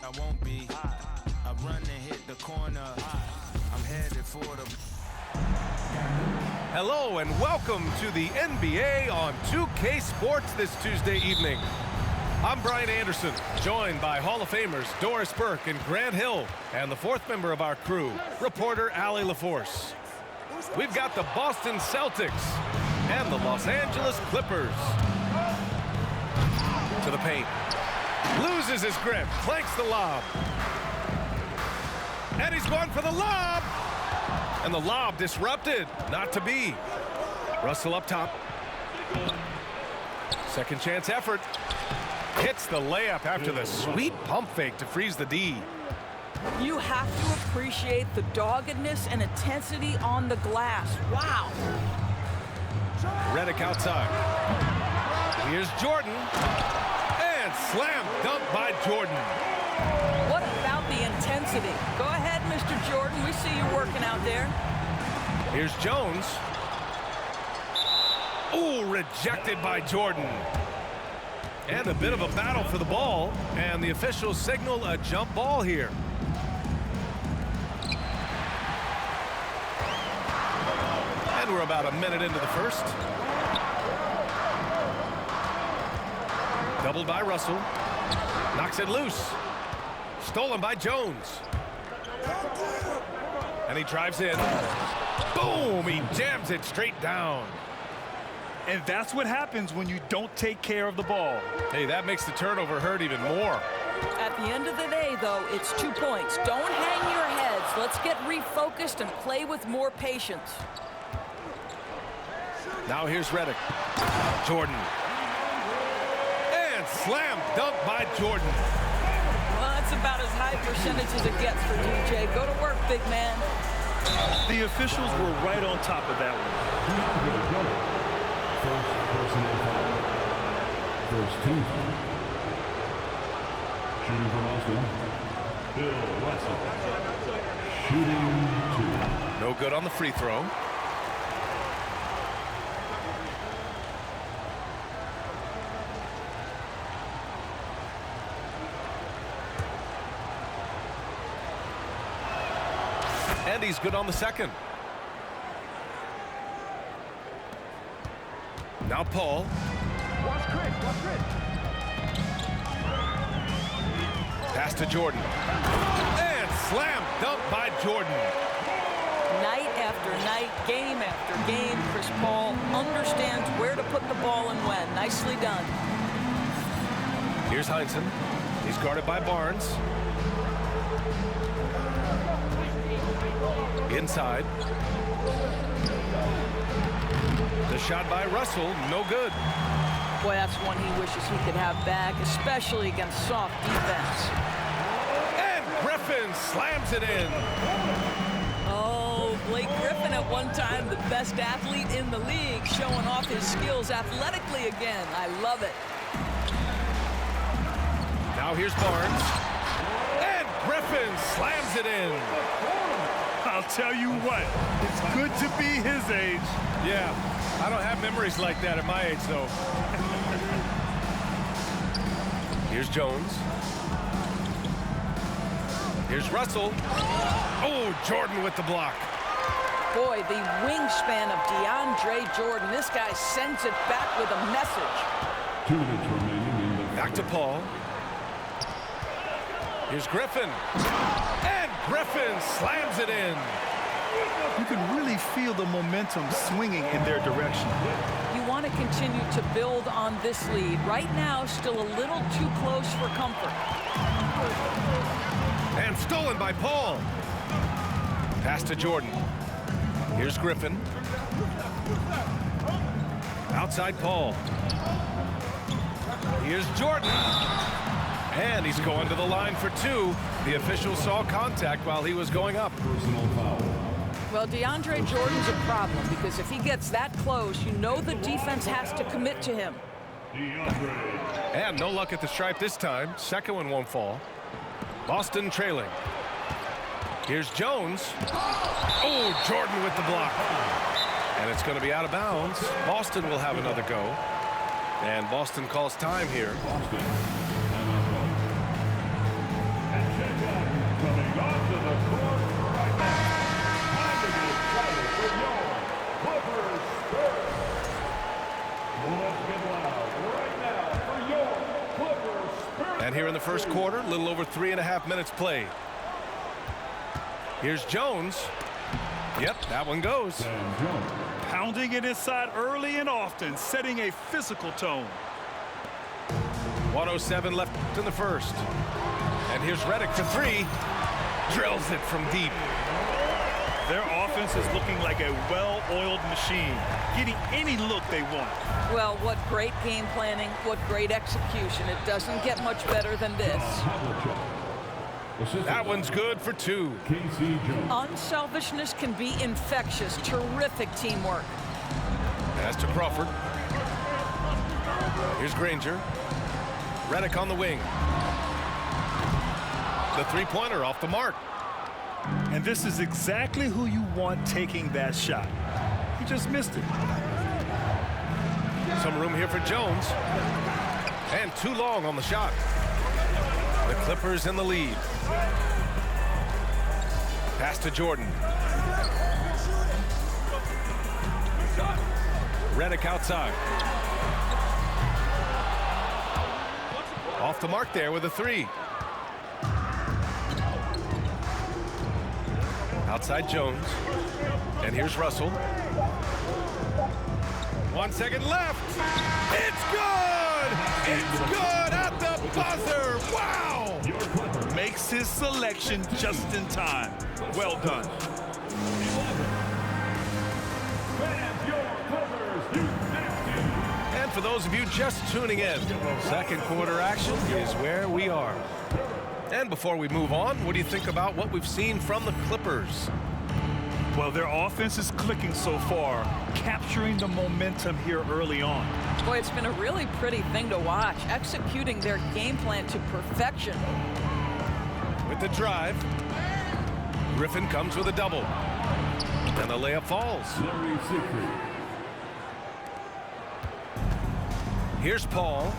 I won't be. I run and hit the corner. I'm headed for the... Hello and welcome to the NBA on 2K Sports this Tuesday evening. I'm Brian Anderson, joined by Hall of Famers Doris Burke and Grant Hill, and the fourth member of our crew, reporter Allie LaForce. We've got the Boston Celtics and the Los Angeles Clippers. To the paint. Loses his grip, clanks the lob. And he's going for the lob. And the lob disrupted, not to be. Russell up top. Second chance effort. Hits the layup after the sweet pump fake to freeze the D. You have to appreciate the doggedness and intensity on the glass. Wow. Redick outside. Here's Jordan. And slam dunk by Jordan. What about the intensity? Go ahead, Mr. Jordan. We see you working out there. Here's Jones. Ooh, rejected by Jordan. And a bit of a battle for the ball. And the officials signal a jump ball here. And we're about a minute into the first. Doubled by Russell. Knocks it loose. Stolen by Jones. And he drives in. Boom! He jams it straight down. And that's what happens when you don't take care of the ball. Hey, that makes the turnover hurt even more. At the end of the day, though, it's 2 points. Don't hang your heads. Let's get refocused and play with more patience. Now here's Redick. Jordan. And slam dunk by Jordan. Well, that's about as high percentage as it gets for DJ. Go to work, big man. The officials were right on top of that one. First personal foul. First team foul. Shooting from Austin, Bill Russell. Shooting 2. No good on the free throw. And he's good on the second. Now Paul. Pass to Jordan. And slam dunk by Jordan. Night after night, game after game, Chris Paul understands where to put the ball and when. Nicely done. Here's Heinsohn. He's guarded by Barnes. Inside. The shot by Russell, no good. Boy, that's one he wishes he could have back, especially against soft defense. And Griffin slams it in. Oh, Blake Griffin at one time the best athlete in the league, showing off his skills athletically again. I love it. Now here's Barnes. And Griffin slams it in. I'll tell you what, it's good to be his age. Yeah, I don't have memories like that at my age, though. Here's Jones. Here's Russell. Oh, Jordan with the block. Boy, the wingspan of DeAndre Jordan. This guy sends it back with a message. 2 minutes remaining in the Back to Paul. Here's Griffin. And Griffin slams it in. You can really feel the momentum swinging in their direction. You want to continue to build on this lead. Right now, still a little too close for comfort. And stolen by Paul. Pass to Jordan. Here's Griffin. Outside Paul. Here's Jordan. And he's going to the line for 2. The official saw contact while he was going up. personal foul. Well, DeAndre Jordan's a problem because if he gets that close, you know the defense has to commit to him. DeAndre. And no luck at the stripe this time. Second one won't fall. Boston trailing. Here's Jones. Oh, Jordan with the block. And it's going to be out of bounds. Boston will have another go. And Boston calls time here. Boston. to the court right now. Time to get excited for your Clippers Spurs. Let's get loud right now for your Clippers Spurs. And here in the first quarter, a little over 3.5 minutes played. Here's Jones. Yep, that one goes. And Jones. Pounding it inside early and often, setting a physical tone. 1:07 left in the first. And here's Redick for three. Drills it from deep. Their offense is looking like a well-oiled machine, getting any look they want. Well, what great game planning, what great execution. It doesn't get much better than this. Havlicek. Assistant That one's good for two. Casey Jones. Unselfishness can be infectious. Terrific teamwork. Pass to Crawford. Here's Granger. Redick on the wing. The three-pointer off the mark. And this is exactly who you want taking that shot. He just missed it. Some room here for Jones. And too long on the shot. The Clippers in the lead. Pass to Jordan. Redick outside. Off the mark there with a three. Outside Jones. And here's Russell. 1 second left. It's good! It's good at the buzzer! Wow! Makes his selection just in time. Well done. Fans, your Clippers connected. And for those of you just tuning in, second quarter action is where we are. And before we move on, what do you think about what we've seen from the Clippers? Well, their offense is clicking so far, capturing the momentum here early on. Boy, it's been a really pretty thing to watch, executing their game plan to perfection. With the drive, Griffin comes with a double. And the layup falls. Larry Siegfried. Here's Paul.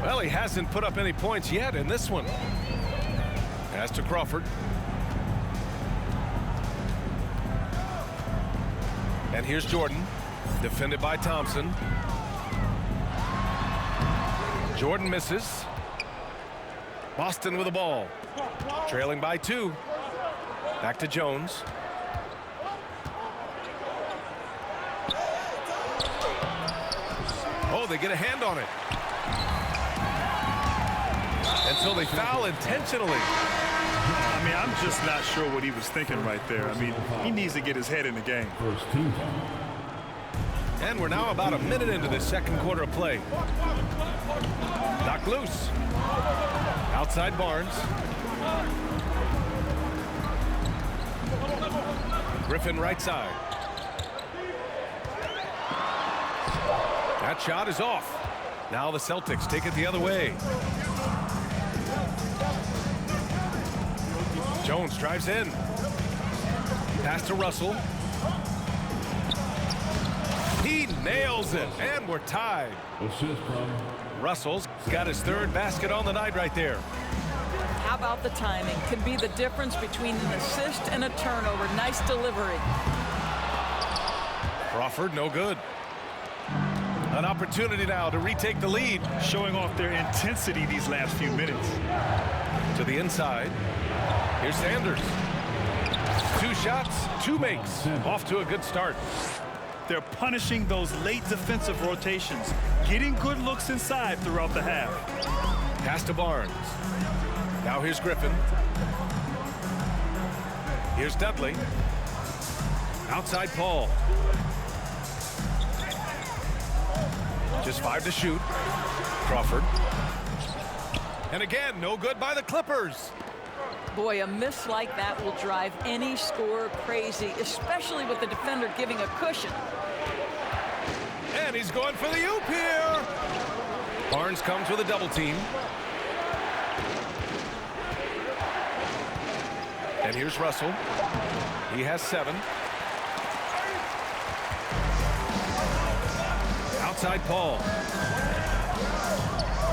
Well, he hasn't put up any points yet in this one. Pass to Crawford. And here's Jordan, defended by Thompson. Jordan misses. Boston with the ball. Trailing by 2. Back to Jones. Oh, they get a hand on it. And so they foul intentionally. I mean, I'm just not sure what he was thinking right there. I mean, he needs to get his head in the game. First team foul. And we're now about a minute into the second quarter of play. Knocked loose. Outside Barnes. Griffin right side. That shot is off. Now the Celtics take it the other way. Jones drives in. Pass to Russell. He nails it, and we're tied. Assist from Russell's got his third basket on the night right there. How about the timing? Could be the difference between an assist and a turnover. Nice delivery. Crawford, no good. An opportunity now to retake the lead. Showing off their intensity these last few minutes. To the inside. Here's Sanders. 2 shots, 2 makes. Off to a good start. They're punishing those late defensive rotations, getting good looks inside throughout the half. Pass to Barnes. Now here's Griffin. Here's Dudley. Outside Paul. Just 5 to shoot. Crawford. And again, no good by the Clippers. Boy, a miss like that will drive any scorer crazy, especially with the defender giving a cushion. And he's going for the oop here. Barnes comes with a double team. And here's Russell. He has 7. Outside Paul.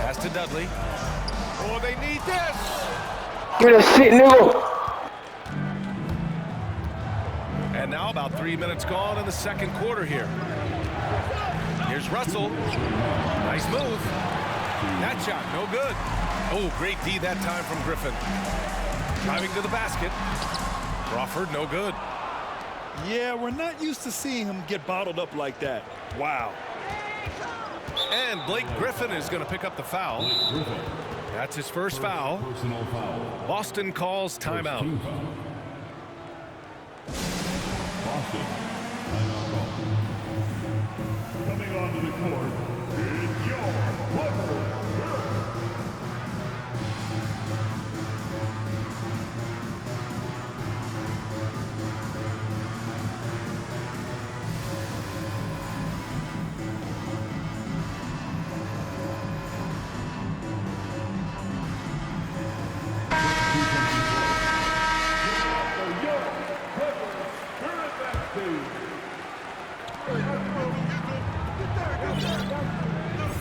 Pass to Dudley. Oh, they need this. Give me that shit, nigga. about 3 minutes gone in the second quarter here. Here's Russell. Nice move. That shot, no good. Oh, great D that time from Griffin. Driving to the basket. Crawford, no good. Yeah, we're not used to seeing him get bottled up like that. Wow. And Blake Griffin is going to pick up the foul. That's his first foul. Personal foul. Boston calls timeout. Team foul. Boston, timeout call. Coming onto the court is your Clippers.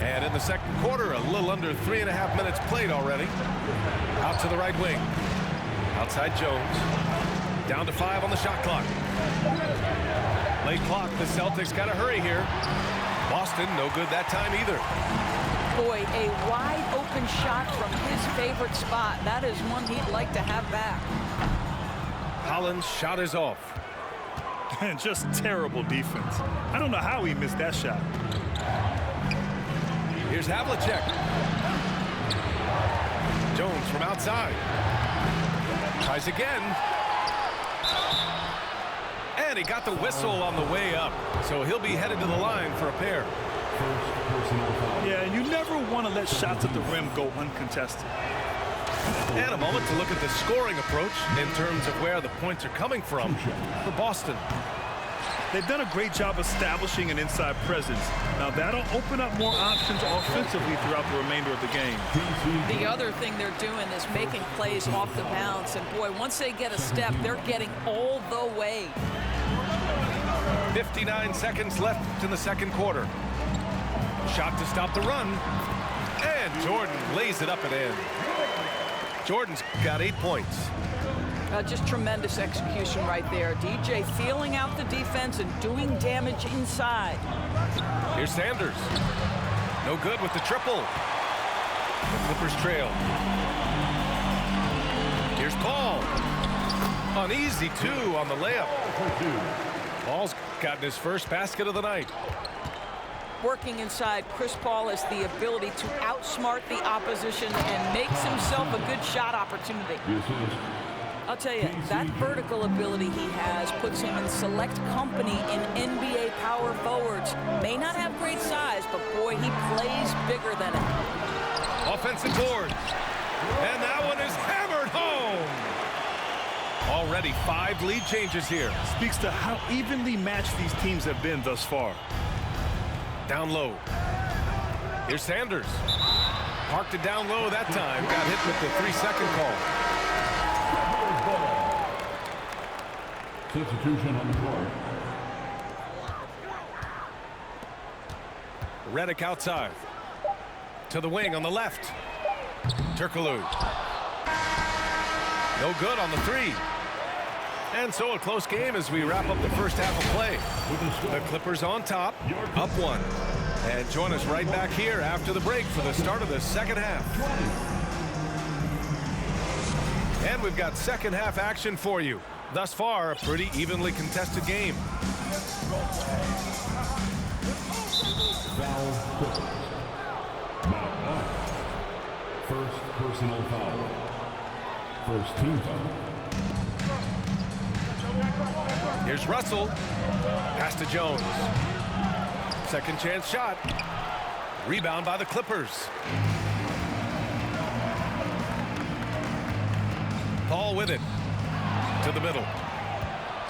And in the second quarter, a little under 3.5 minutes played already. Out to the right wing. Outside Jones. Down to 5 on the shot clock. Late clock. The Celtics got to hurry here. Boston, no good that time either. Boy, a wide open shot from his favorite spot. That is one he'd like to have back. Collins' shot is off. And just terrible defense. I don't know how he missed that shot. Here's Havlicek. Jones from outside. Tries again. And he got the whistle on the way up. So he'll be headed to the line for a pair. Yeah, you never want to let shots at the rim go uncontested. And a moment to look at the scoring approach in terms of where the points are coming from for Boston. They've done a great job establishing an inside presence. Now that'll open up more options offensively throughout the remainder of the game. The other thing they're doing is making plays off the bounce. And boy, once they get a step, they're getting all the way. 59 seconds left in the second quarter. Shot to stop the run. And Jordan lays it up and in. Jordan's got 8 points. Just tremendous execution right there. DJ feeling out the defense and doing damage inside. Here's Sanders. No good with the triple. The Clippers trail. Here's Paul. An easy 2 on the layup. Paul's gotten his first basket of the night. Working inside, Chris Paul has the ability to outsmart the opposition and makes himself a good shot opportunity. I'll tell you, that vertical ability he has puts him in select company in NBA power forwards. May not have great size, but boy, he plays bigger than it. Offensive board. And that one is hammered home. Already 5 lead changes here. Speaks to how evenly matched these teams have been thus far. Down low. Here's Sanders. Parked it down low that time. Got hit with the 3-second call. Substitution on the court. Redick outside. To the wing on the left. Turkoglu. No good on the 3. And so a close game as we wrap up the first half of play. The Clippers on top, up 1. And join us right back here after the break for the start of the second half. And we've got second half action for you. Thus far, a pretty evenly contested game. Foul Clippers. Now on. First personal foul. First team foul. Here's Russell. Pass to Jones. Second chance shot. Rebound by the Clippers. Paul with it. To the middle.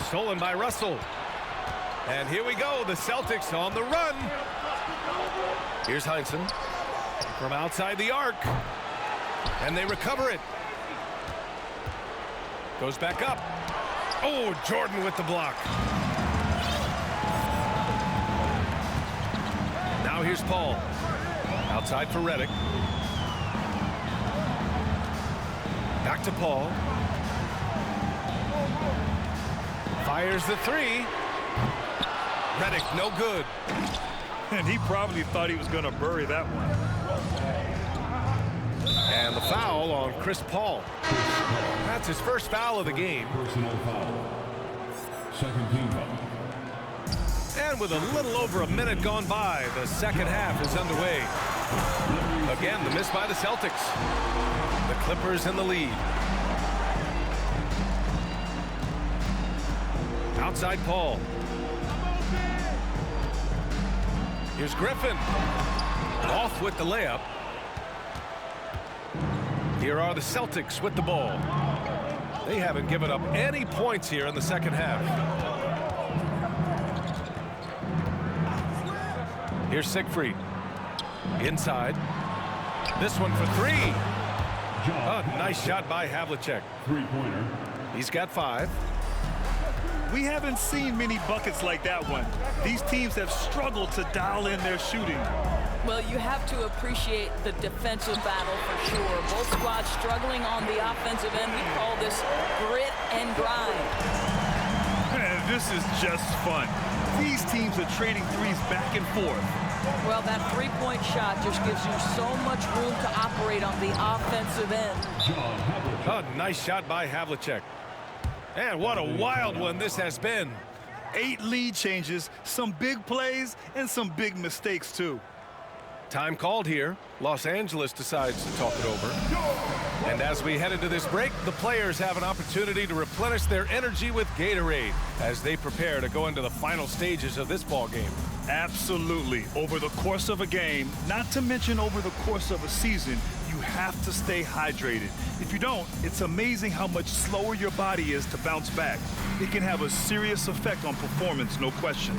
Stolen by Russell. And here we go. The Celtics on the run. Here's Heinsohn. From outside the arc. And they recover it. Goes back up. Oh, Jordan with the block. Now here's Paul. Outside for Redick. Back to Paul. Fires the three. Redick, no good. And he probably thought he was going to bury that one. And the foul on Chris Paul. That's his first foul of the game. Personal foul. Second team foul. And with a little over a minute gone by, the second half is underway. Again, the miss by the Celtics. The Clippers in the lead. Outside Paul. Here's Griffin. Off with the layup. Here are the Celtics with the ball. They haven't given up any points here in the second half. Here's Siegfried. Inside. This one for three. A nice shot by Havlicek. Three-pointer. He's got 5. We haven't seen many buckets like that one. These teams have struggled to dial in their shooting. Well, you have to appreciate the defensive battle for sure. Both squads struggling on the offensive end. We call this grit and grind. Man, this is just fun. These teams are trading threes back and forth. Well, that three-point shot just gives you so much room to operate on the offensive end. A nice shot by Havlicek. And what a wild one this has been. 8 lead changes, some big plays, and some big mistakes, too. Time called here. Los Angeles decides to talk it over. And as we head into this break, the players have an opportunity to replenish their energy with Gatorade as they prepare to go into the final stages of this ball game. Absolutely. Over the course of a game, not to mention over the course of a season, you have to stay hydrated. If you don't, it's amazing how much slower your body is to bounce back. It can have a serious effect on performance, no question.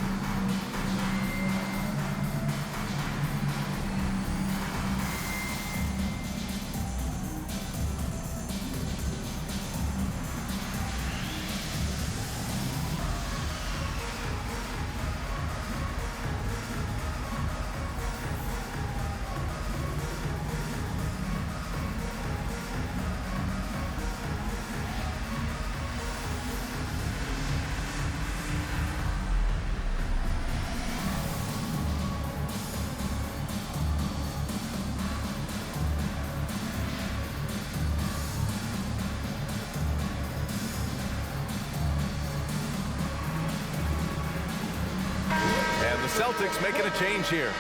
And the Celtics making a change here.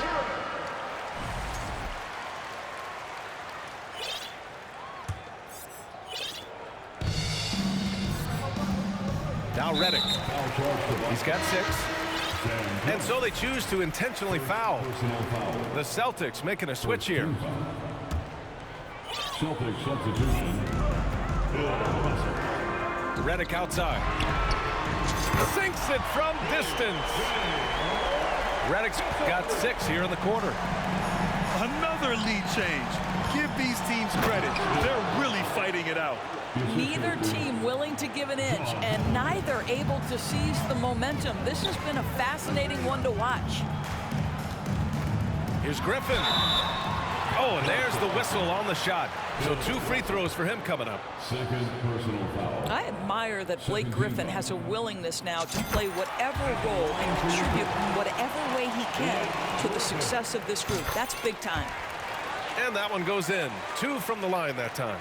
Now Redick. He's got 6. And so they choose to intentionally foul. The Celtics making a switch here. Celtics substitution. Redick outside. Sinks it from distance. Redick's got 6 here in the quarter. Another lead change. Give these teams credit. They're really fighting it out. Neither team willing to give an inch, and neither able to seize the momentum. This has been a fascinating one to watch. Here's Griffin. Oh, and there's the whistle on the shot. So 2 free throws for him coming up. Second personal foul. I admire that Blake Griffin has a willingness now to play whatever role and contribute in whatever way he can to the success of this group. That's big time. And that one goes in. 2 from the line that time.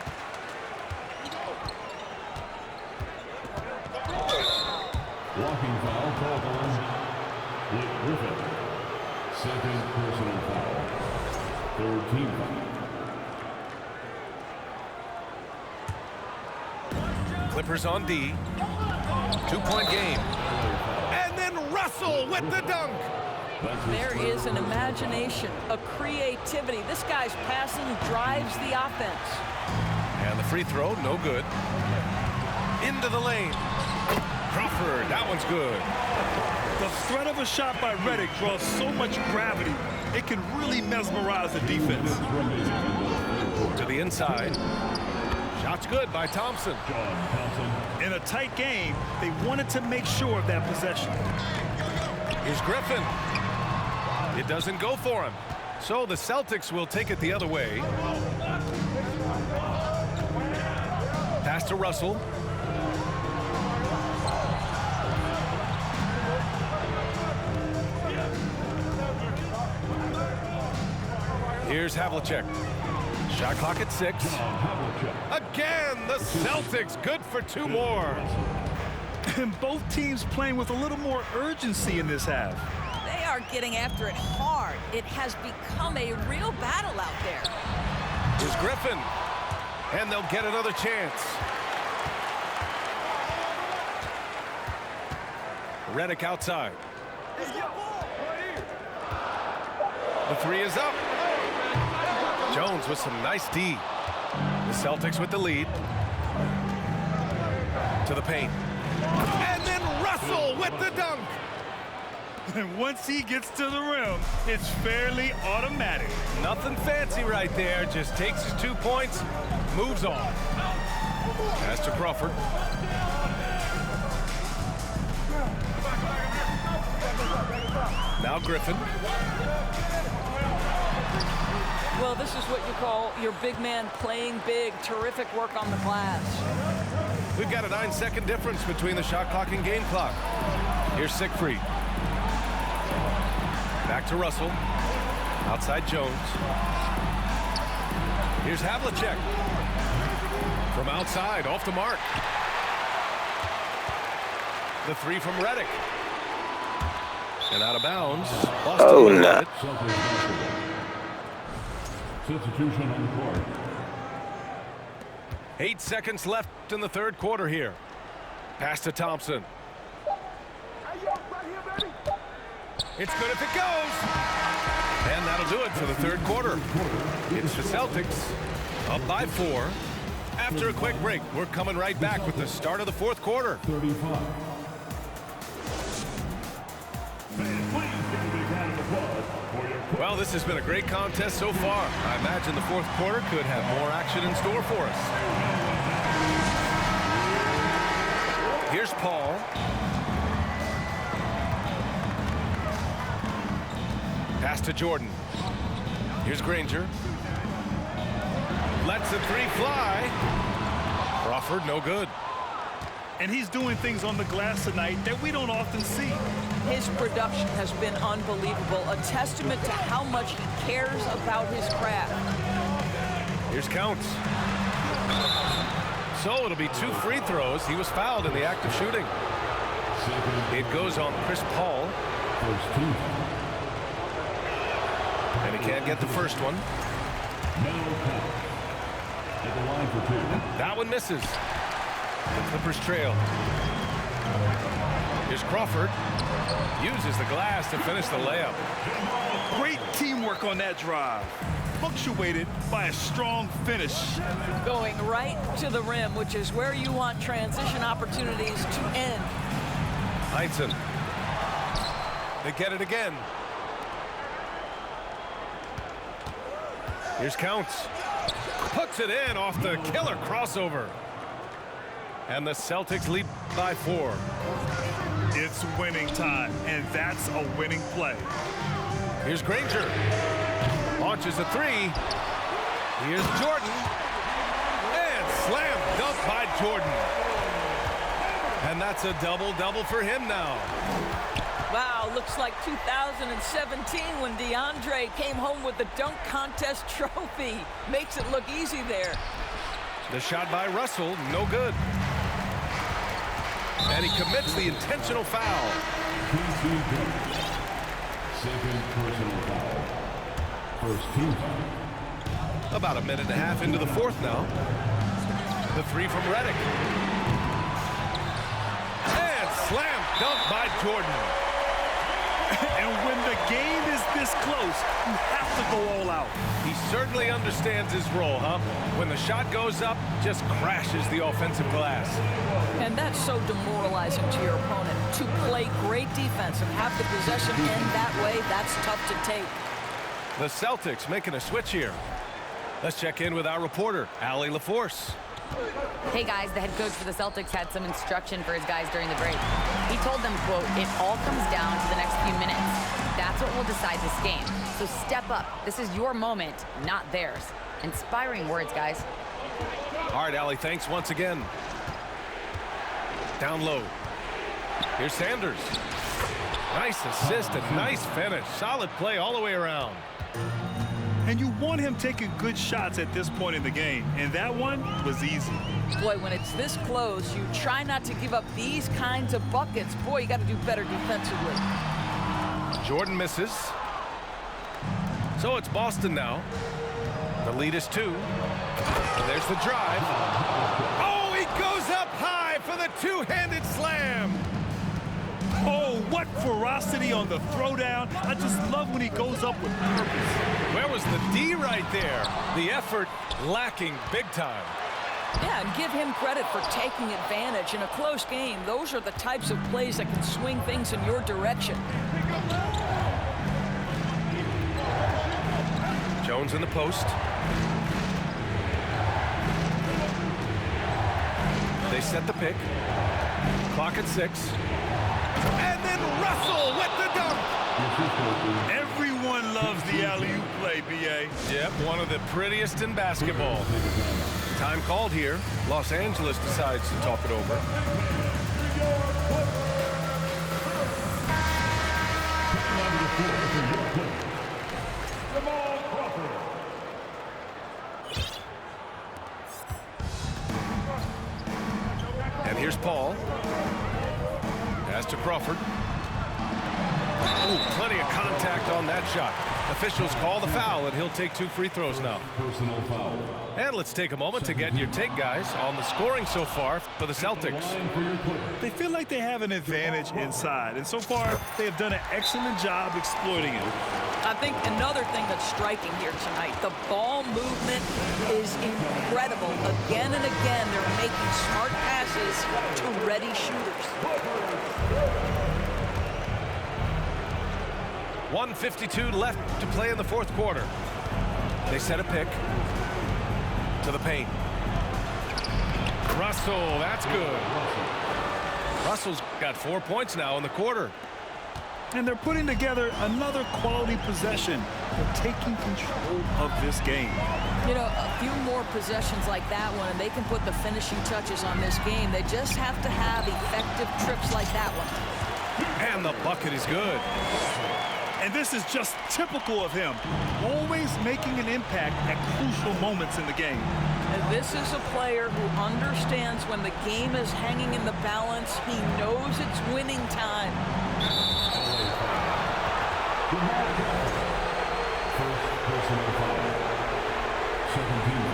Walking foul called on Blake Griffin. Second personal foul. Third team foul. Clippers on D. 2-point game. And then Russell with the dunk. There is an imagination, a creativity. This guy's passing drives the offense. And the free throw, no good. Into the lane. Crawford, that one's good. The threat of a shot by Redick draws so much gravity, it can really mesmerize the defense. To the inside. Shot's good by Thompson. In a tight game, they wanted to make sure of that possession. Here's Griffin. It doesn't go for him. So the Celtics will take it the other way. Pass to Russell. Here's Havlicek. Shot clock at 6. Havlicek. Again, the Celtics good for 2 more. And both teams playing with a little more urgency in this half. They are getting after it hard. It has become a real battle out there. Here's Griffin. And they'll get another chance. Redick outside. The 3 is up. Jones with some nice D. The Celtics with the lead. To the paint. And then Russell with the dunk. And once he gets to the rim, it's fairly automatic. Nothing fancy right there. Just takes his 2 points, moves on. Pass to Crawford. Now Griffin. Well, this is what you call your big man playing big. Terrific work on the glass. We've got a 9-second difference between the shot clock and game clock. Here's Siegfried. Back to Russell. Outside Jones. Here's Havlicek. From outside, off the mark. The 3 from Redick. And out of bounds. Oh, no. Substitution on the court. 8 seconds left in the 3rd quarter here. Pass to Thompson. It's good if it goes. And that'll do it for the 3rd quarter. It's the Celtics up by 4. After a quick break, we're coming right back with the start of the 4th quarter. 35. Fans, please give a big round of applause for your Well, this has been a great contest so far. I imagine the 4th quarter could have more action in store for us. Here's Paul. Pass to Jordan. Here's Granger. Lets the 3 fly. Crawford, no good. And he's doing things on the glass tonight that we don't often see. His production has been unbelievable, a testament to how much he cares about his craft. Here's Counts. So it'll be 2 free throws. He was fouled in the act of shooting. It goes on Chris Paul. first team. And he can't get the first one. Melo Counts at the line for 2. That one misses. The Clippers trail. Here's Crawford. Uses the glass to finish the layup. Great teamwork on that drive. Punctuated by a strong finish. Going right to the rim, which is where you want transition opportunities to end. Heinsohn. They get it again. Here's Counts. Puts it in off the killer crossover. And the Celtics lead by 4. It's winning time, and that's a winning play. Here's Granger. Launches a 3. Here's Jordan. And slam dunk by Jordan. And that's a double-double for him now. Wow, looks like 2017 when DeAndre came home with the dunk contest trophy. Makes it look easy there. The shot by Russell, no good. And he commits the intentional foul. TCP. Second personal foul. First team foul. About a minute and a half into the 4th now. The 3 from Redick. And slam dunk by Jordan. And when the game is this close, you have to go all out. He certainly understands his role, huh? When the shot goes up, just crashes the offensive glass. And that's so demoralizing to your opponent. To play great defense and have the possession end that way, that's tough to take. The Celtics making a switch here. Let's check in with our reporter, Allie LaForce. Hey guys, the head coach for the Celtics had some instruction for his guys during the break. He told them, quote, "It all comes down to the next few minutes. That's what will decide this game. So step up. This is your moment, not theirs." Inspiring words, guys. All right, Allie, thanks once again. Down low. Here's Sanders. Nice assist and nice finish. Solid play all the way around. And you want him taking good shots at this point in the game. And that one was easy. Boy, when it's this close, you try not to give up these kinds of buckets. Boy, you got to do better defensively. Jordan misses. So it's Boston now. The lead is 2. And there's the drive. Oh, he goes up high for the two-handed slam. Oh, what ferocity on the throwdown. I just love when he goes up with purpose. Where was the D right there? The effort lacking big time. Yeah, and give him credit for taking advantage. In a close game, those are the types of plays that can swing things in your direction. Jones in the post. They set the pick. Clock at 6. And then Russell with the dunk. Everyone loves the alley-oop play, B.A. Yep, one of the prettiest in basketball. Time called here. Los Angeles decides to talk it over. And here's Paul. Pass to Crawford. Ooh, plenty of contact on that shot. Officials call the foul, and he'll take 2 free throws now. Personal foul. And let's take a moment to get your take, guys, on the scoring so far for the Celtics. They feel like they have an advantage inside, and so far they have done an excellent job exploiting it. I think another thing that's striking here tonight, the ball movement is incredible. Again and again, they're making smart passes to ready shooters. 1:52 left to play in the 4th quarter. They set a pick to the paint. Russell, that's good. Russell's got 4 points now in the quarter. And they're putting together another quality possession. They're taking control of this game. You know, a few more possessions like that one, and they can put the finishing touches on this game. They just have to have effective trips like that one. And the bucket is good. And this is just typical of him, always making an impact at crucial moments in the game. And this is a player who understands when the game is hanging in the balance. He knows it's winning time. First personal foul. Second team.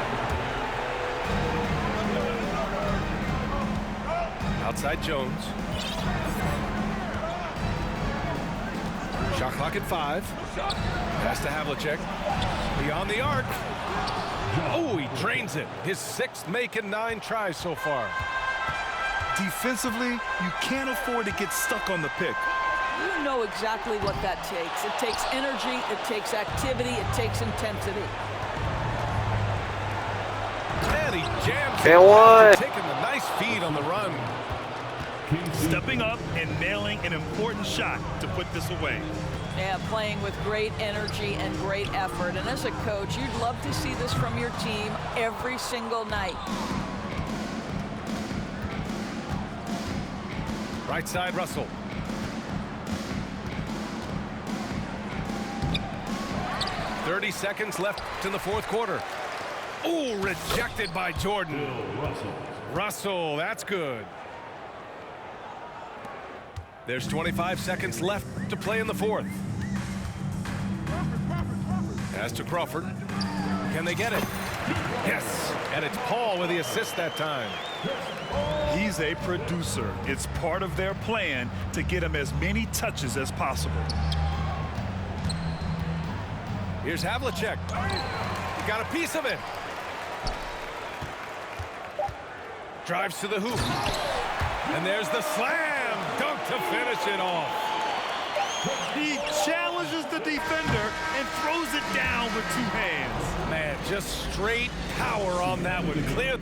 Outside Jones. Shot clock at 5. Pass to Havlicek. Beyond the arc. Oh, he drains it. His 6th make in 9 tries so far. Defensively, you can't afford to get stuck on the pick. You know exactly what that takes. It takes energy, it takes activity, it takes intensity. And he jams And one. it, taking the nice feed on the run. Stepping up and nailing an important shot to put this away. Yeah, playing with great energy and great effort. And as a coach, you'd love to see this from your team every single night. Right side, Russell. .30 seconds left in the 4th quarter. Oh, rejected by Jordan. Russell, that's good. There's 25 seconds left to play in the 4th. Pass to Crawford. Can they get it? Yes, and it's Paul with the assist that time. He's a producer. It's part of their plan to get him as many touches as possible. Here's Havlicek. He got a piece of it. Drives to the hoop. And there's the slam dunk to finish it off. He challenges the defender and throws it down with 2 hands. Man, just straight power on that one. Clear